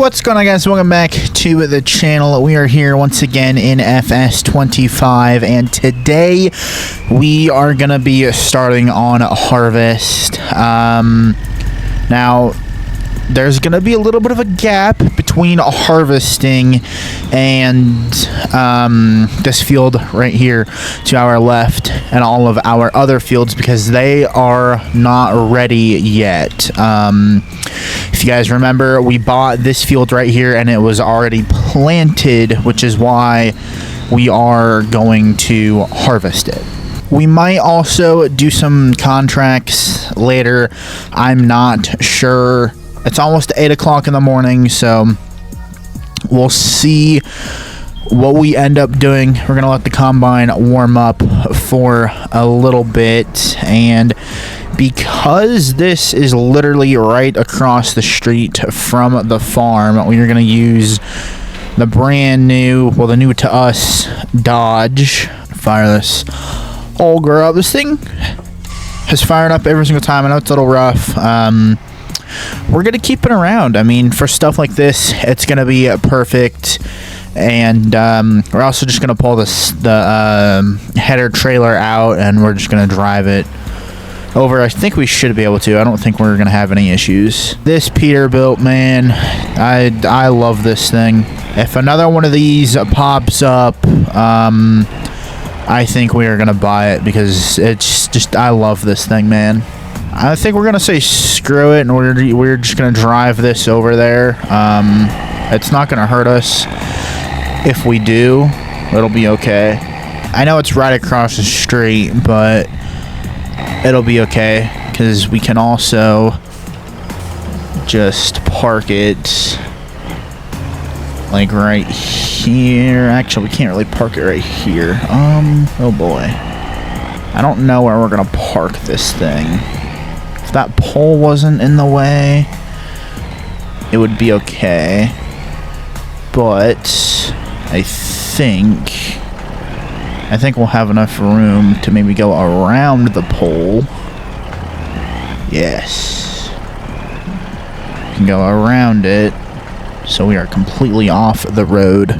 What's going on, guys? Welcome back to the channel. We are here once again in FS25, and today we are going to be starting on Harvest. Now, there's going to be a little bit of a gap between harvesting and this field right here to our left and all of our other fields because they are not ready yet. If you guys remember, we bought this field right here and it was already planted, which is why we are going to harvest it. We might also do some contracts later. I'm not sure. It's almost 8 o'clock in the morning, so we'll see what we end up doing. We're going to let the combine warm up for a little bit, and because this is literally right across the street from the farm, we are going to use the brand new, well, the new to us Dodge. Fire this whole girl up. This thing has fired up every single time. I know it's a little rough. We're going to keep it around. I mean, for stuff like this, it's going to be perfect. And we're also just going to pull the header trailer out, and we're just going to drive it over. I think we should be able to. I don't think we're going to have any issues. This Peterbilt, man, I love this thing. If another one of these pops up, I think we are going to buy it because it's just, I love this thing, man. I think we're going to say screw it, and we're just going to drive this over there. It's not going to hurt us. If we do, it'll be okay. I know it's right across the street, but it'll be okay because we can also just park it like right here. Actually, we can't really park it right here. Oh boy. I don't know where we're going to park this thing. If that pole wasn't in the way, it would be okay. But I think we'll have enough room to maybe go around the pole. Yes. We can go around it, so we are completely off the road.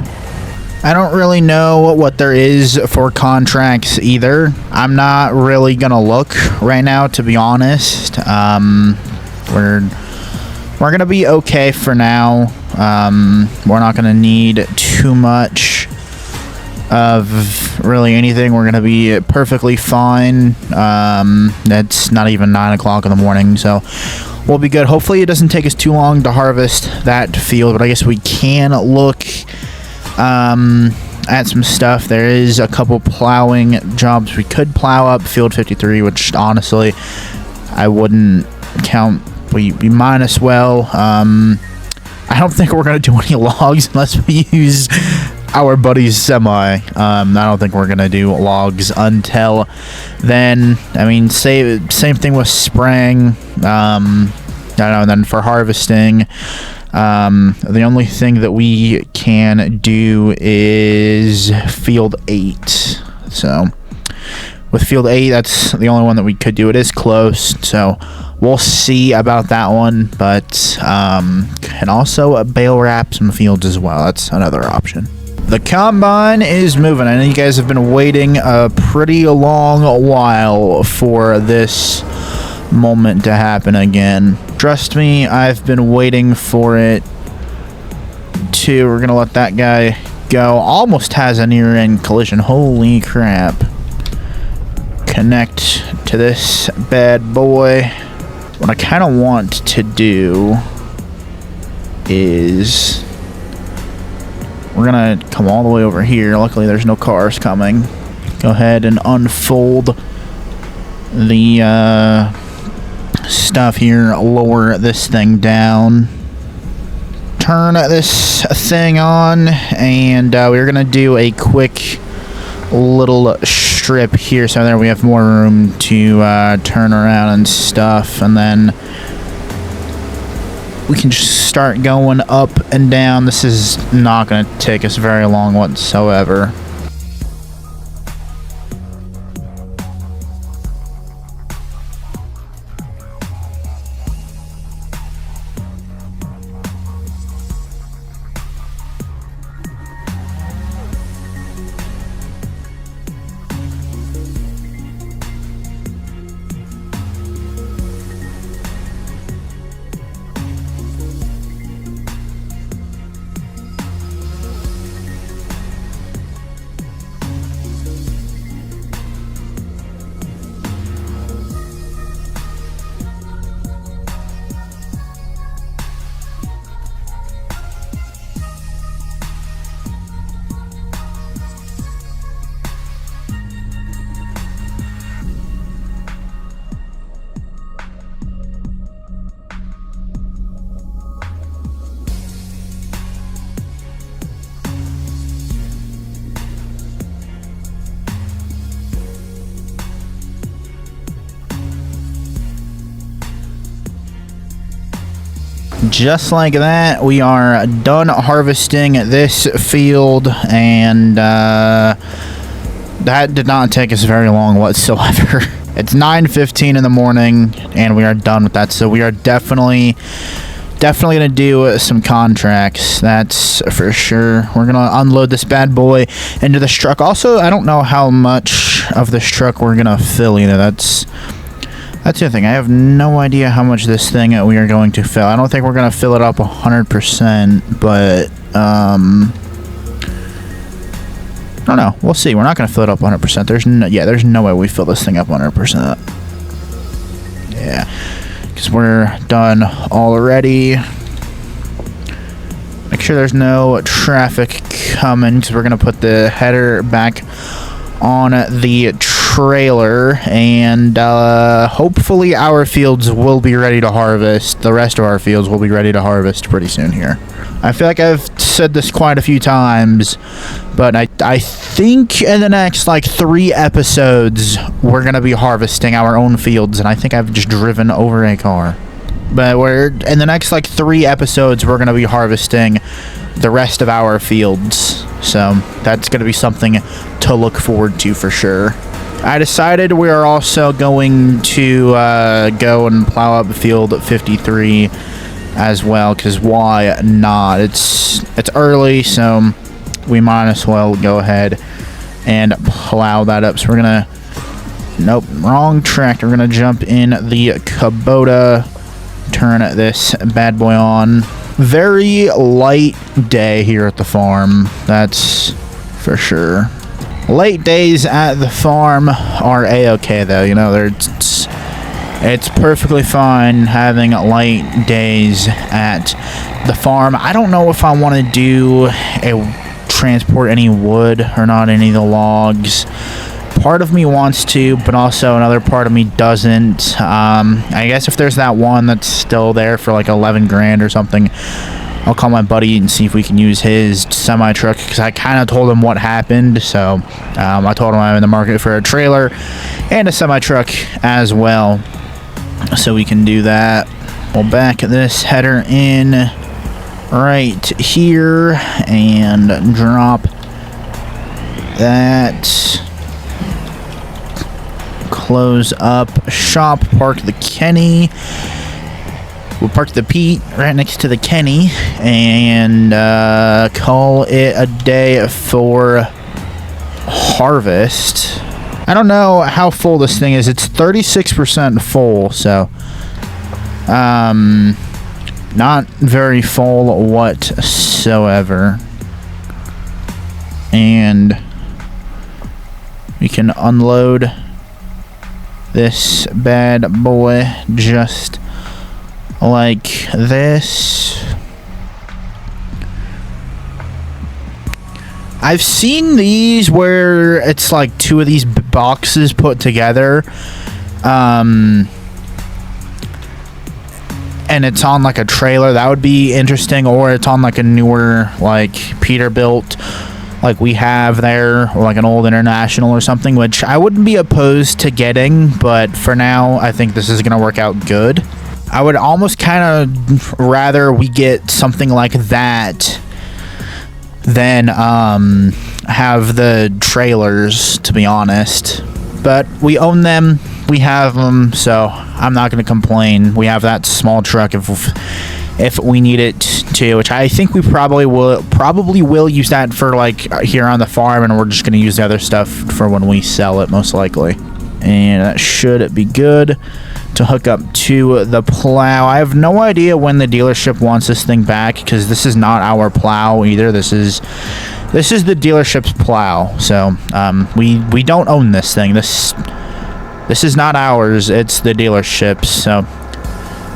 I don't really know what there is for contracts either. I'm not really gonna look right now, to be honest. We're gonna be okay for now. We're not gonna need too much of really anything. We're gonna be perfectly fine. It's not even 9 o'clock in the morning, so we'll be good. Hopefully it doesn't take us too long to harvest that field, but I guess we can look at some stuff. There is a couple plowing jobs we could plow up. Field 53, which honestly I wouldn't count. We might as well. I don't think we're going to do any logs unless we use our buddy's semi. I don't think we're going to do logs until then. I mean, same thing with spraying. I don't know, and then for harvesting, the only thing that we can do is field 8. So with field 8, that's the only one that we could do. It is close, so we'll see about that one, but can also bale wrap some fields as well. That's another option. The combine is moving. I know you guys have been waiting a pretty long while for this moment to happen again. Trust me, I've been waiting for it too. We're gonna let that guy go. Almost has a near-end collision. Holy crap. Connect to this bad boy. What I kind of want to do is we're gonna come all the way over here. Luckily there's no cars coming. Go ahead and unfold the stuff here, lower this thing down, turn this thing on, and we're gonna do a quick little strip here so there we have more room to turn around and stuff, and then we can just start going up and down. This is not going to take us very long whatsoever. Just like that, we are done harvesting this field, and that did not take us very long whatsoever. It's 9:15 in the morning, and we are done with that, so we are definitely gonna do some contracts, that's for sure. We're gonna unload this bad boy into this truck. Also, I don't know how much of this truck we're gonna fill either. That's the other thing. I have no idea how much this thing we are going to fill. I don't think we're gonna fill it up 100%, but I don't know. We'll see. We're not gonna fill it up 100%. There's no way we fill this thing up 100%. Yeah. Because we're done already. Make sure there's no traffic coming, because we're going to put the header back on the trailer, and hopefully our fields will be ready to harvest. The rest of our fields will be ready to harvest pretty soon here. I feel like I've said this quite a few times, but I think in the next like 3 episodes we're gonna be harvesting our own fields, and I think I've just driven over a car. But we're in the next like 3 episodes we're gonna be harvesting the rest of our fields, so that's gonna be something to look forward to for sure. I decided we are also going to go and plow up field 53 as well, because why not? It's early, so we might as well go ahead and plow that up. So we're gonna, nope, wrong tractor. We're gonna jump in the Kubota, turn this bad boy on. Very light day here at the farm, that's for sure. Late days at the farm are a-okay though, you know, it's perfectly fine having light days at the farm. I don't know if I want to transport any wood or not, any of the logs. Part of me wants to, but also another part of me doesn't. I guess if there's that one that's still there for like 11 grand or something, I'll call my buddy and see if we can use his semi-truck, because I kind of told him what happened. So I told him I'm in the market for a trailer and a semi-truck as well, so we can do that. We'll back this header in right here and drop that. Close up shop, park the Kenny. We'll park the Pete right next to the Kenny, and call it a day for harvest. I don't know how full this thing is. It's 36% full, so not very full whatsoever. And we can unload this bad boy just like this. I've seen these where it's like 2 of these boxes put together, and it's on like a trailer. That would be interesting. Or it's on like a newer, like Peterbilt, like we have there, or like an old International or something, which I wouldn't be opposed to getting, but for now I think this is gonna work out good. I would almost kind of rather we get something like that than have the trailers, to be honest. But we own them, we have them, so I'm not going to complain. We have that small truck if we need it to, which I think we probably will use that for like here on the farm, and we're just going to use the other stuff for when we sell it, most likely. And that should be good to hook up to the plow. I have no idea when the dealership wants this thing back, because this is not our plow either. This is the dealership's plow. So we don't own this thing. This is not ours. It's the dealership's. So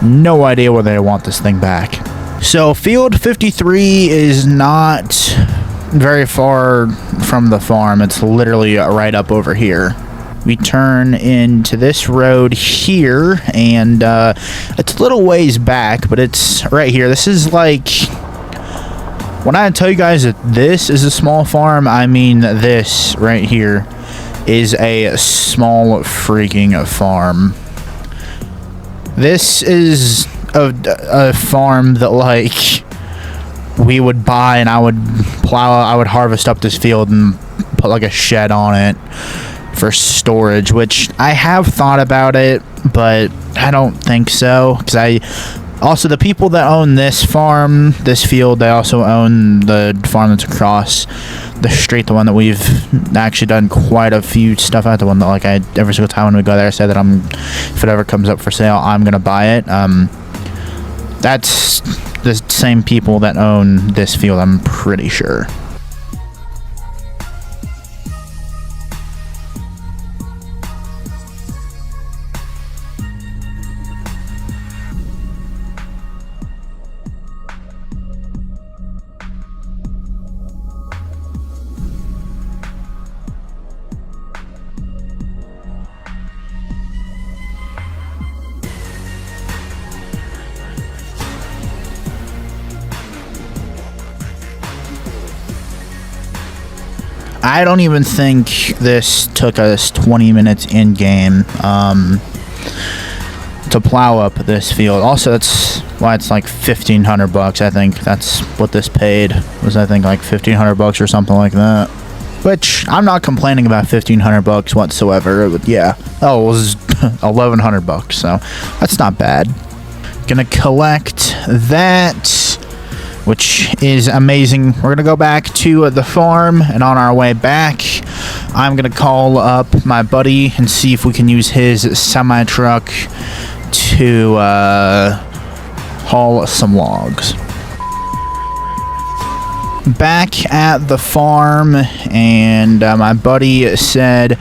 no idea where they want this thing back. So field 53 is not very far from the farm. It's literally right up over here. We turn into this road here, and it's a little ways back, but it's right here. This is like, when I tell you guys that this is a small farm, I mean this right here is a small freaking farm. This is a farm that like we would buy, and I would harvest up this field and put like a shed on it for storage, which I have thought about it, but I don't think so, because also the people that own this farm, this field, they also own the farm that's across the street, the one that we've actually done quite a few stuff at, the one that like every single time when we go there I say that if it ever comes up for sale, I'm gonna buy it. That's the same people that own this field, I'm pretty sure. I don't even think this took us 20 minutes in game to plow up this field. Also, that's why it's like $1,500. I think that's what this paid, was I think like $1,500 or something like that. Which I'm not complaining about $1,500 whatsoever. But yeah, oh, it was $1,100, so that's not bad. Gonna collect that, which is amazing. We're gonna go back to the farm, and on our way back, I'm gonna call up my buddy and see if we can use his semi-truck to haul some logs. Back at the farm, and my buddy said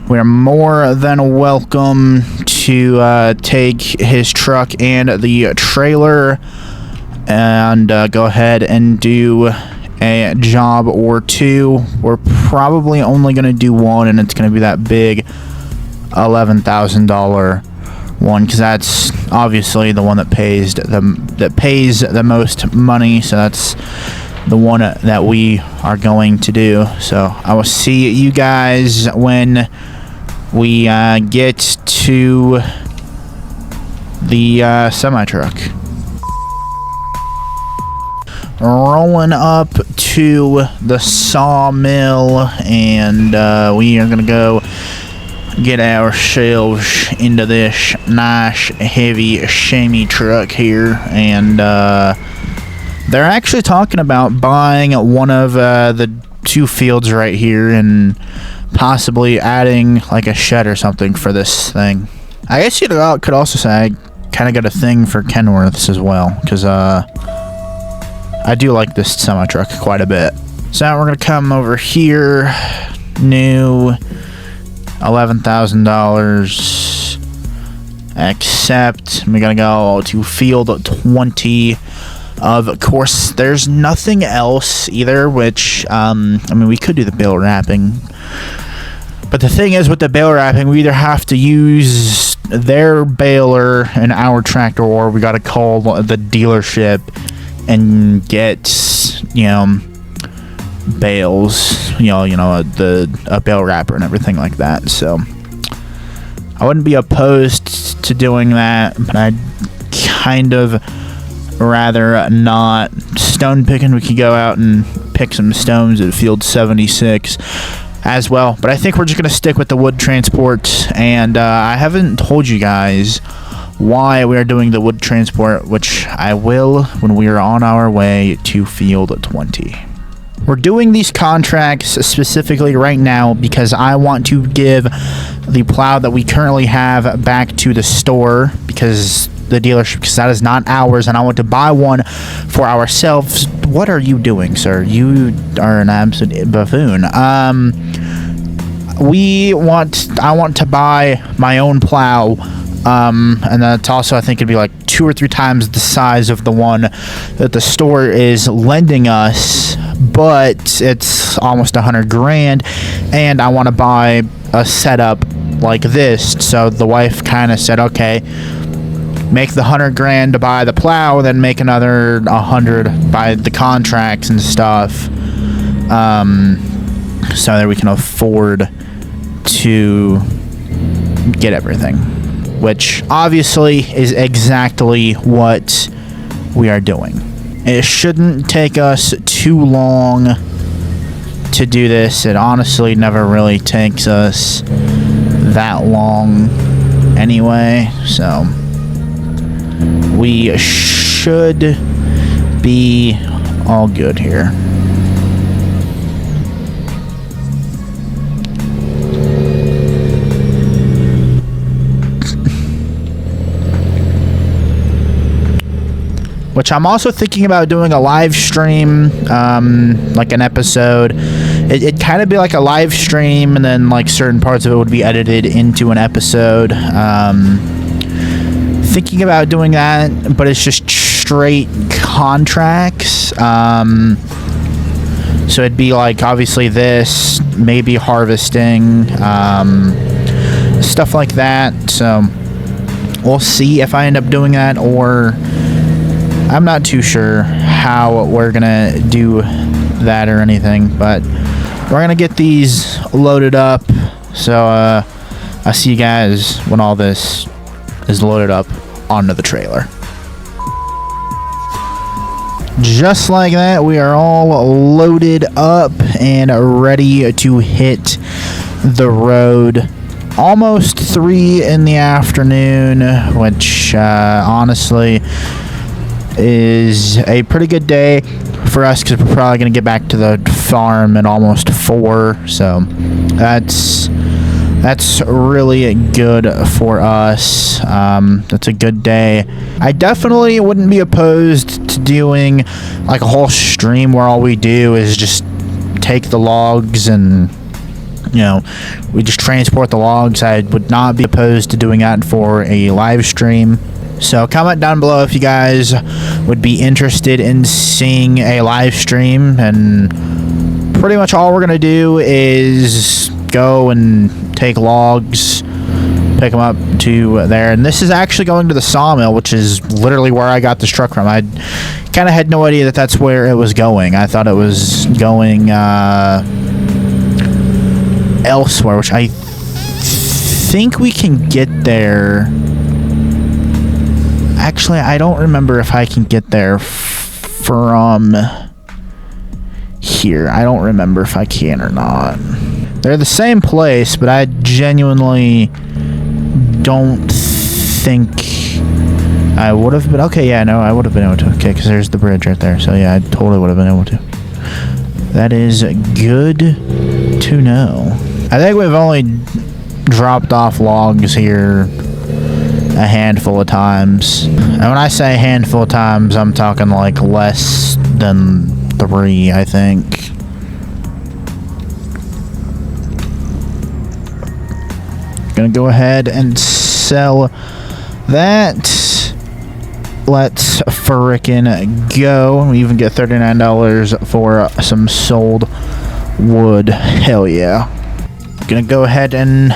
we're more than welcome to take his truck and the trailer and go ahead and do a job or two. We're probably only going to do one, and it's going to be that big $11,000 one, because that's obviously the one that pays the most money, so that's the one that we are going to do. So I will see you guys when we get to the semi-truck. Rolling up to the sawmill, and we are gonna go get ourselves into this nice heavy shammy truck here, and they're actually talking about buying one of the two fields right here and possibly adding like a shed or something for this thing. I guess you could also say I kind of got a thing for Kenworths as well, because I do like this semi-truck quite a bit. So now we're going to come over here. New $11,000. Accept. We're going to go to field 20. Of course, there's nothing else either, which, I mean, we could do the bale wrapping. But the thing is, with the bale wrapping, we either have to use their baler and our tractor, or we got to call the dealership and get, bales, a bale wrapper and everything like that. So I wouldn't be opposed to doing that, but I'd kind of rather not. Stone picking, we could go out and pick some stones at field 76 as well, but I think we're just going to stick with the wood transport. And I haven't told you guys why we are doing the wood transport, which I will when we are on our way to field 20. We're doing these contracts specifically right now because I want to give the plow that we currently have back to the store, because the dealership, because that is not ours, and I want to buy one for ourselves. What are you doing, sir? You are an absolute buffoon. I want to buy my own plow. And that's also, I think it'd be like 2 or 3 times the size of the one that the store is lending us, but it's almost $100,000, and I want to buy a setup like this. So the wife kind of said, okay, make the $100,000 to buy the plow, then make another $100,000 buy the contracts and stuff, so that we can afford to get everything. which obviously is exactly what we are doing. It shouldn't take us too long to do this. It honestly never really takes us that long anyway, so we should be all good here. Which I'm also thinking about doing a live stream, like an episode. It'd kind of be like a live stream, and then like certain parts of it would be edited into an episode. Thinking about doing that, but it's just straight contracts. So it'd be like obviously this, maybe harvesting, stuff like that. So we'll see if I end up doing that, or I'm not too sure how we're gonna do that or anything, but we're gonna get these loaded up. So I'll see you guys when all this is loaded up onto the trailer. Just like that, we are all loaded up and ready to hit the road. Almost 3 in the afternoon, which honestly is a pretty good day for us, because we're probably going to get back to the farm at almost 4, so that's really good for us. That's a good day. I definitely wouldn't be opposed to doing like a whole stream where all we do is just take the logs and, you know, we just transport the logs. I would not be opposed to doing that for a live stream. So comment down below if you guys would be interested in seeing a live stream, and pretty much all we're going to do is go and take logs, pick them up to there. And this is actually going to the sawmill, which is literally where I got this truck from. I kind of had no idea that that's where it was going. I thought it was going elsewhere, which I think we can get there. Actually, I don't remember if I can get there from here. I don't remember if I can or not. They're the same place, but I genuinely don't think I would have been. Okay, yeah, no, I would have been able to. Okay, because there's the bridge right there. So, yeah, I totally would have been able to. That is good to know. I think we've only dropped off logs here a handful of times. And when I say a handful of times, I'm talking like less than 3, I think. Gonna go ahead and sell that. Let's frickin' go. We even get $39 for some sold wood. Hell yeah. Gonna go ahead and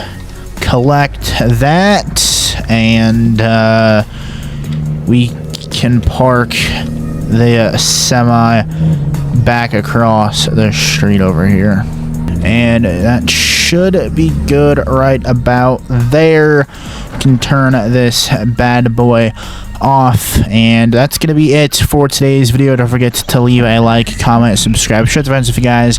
collect that, and we can park the semi back across the street over here, and that should be good right about there. Can turn this bad boy off, and that's gonna be it for today's video. Don't forget to leave a like, comment, subscribe, share with friends if you guys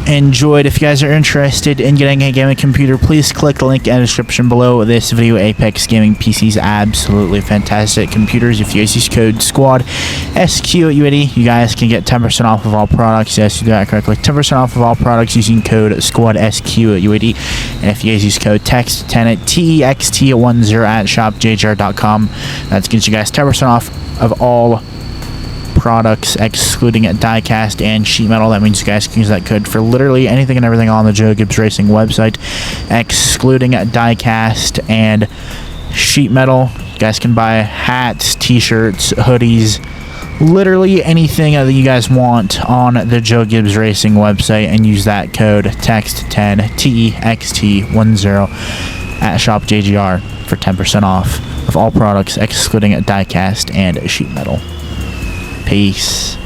enjoyed. If you guys are interested in getting a gaming computer, please click the link in the description below this video. Apex Gaming PCs, absolutely fantastic computers. If you guys use code SQUAD SQUAD, you guys can get 10% off of all products. Yes, you do that correctly. 10% off of all products using code SQUAD SQUAD. And if you guys use code TEXT10 TEXT10 at shopjgr.com, that's gets you guys 10% off of all products, excluding diecast and sheet metal. That means you guys can use that code for literally anything and everything on the Joe Gibbs Racing website, excluding diecast and sheet metal. You guys can buy hats, t-shirts, hoodies, literally anything that you guys want on the Joe Gibbs Racing website, and use that code TEXT10 TEXT10 at shopjgr for 10% off of all products, excluding diecast and sheet metal. Peace.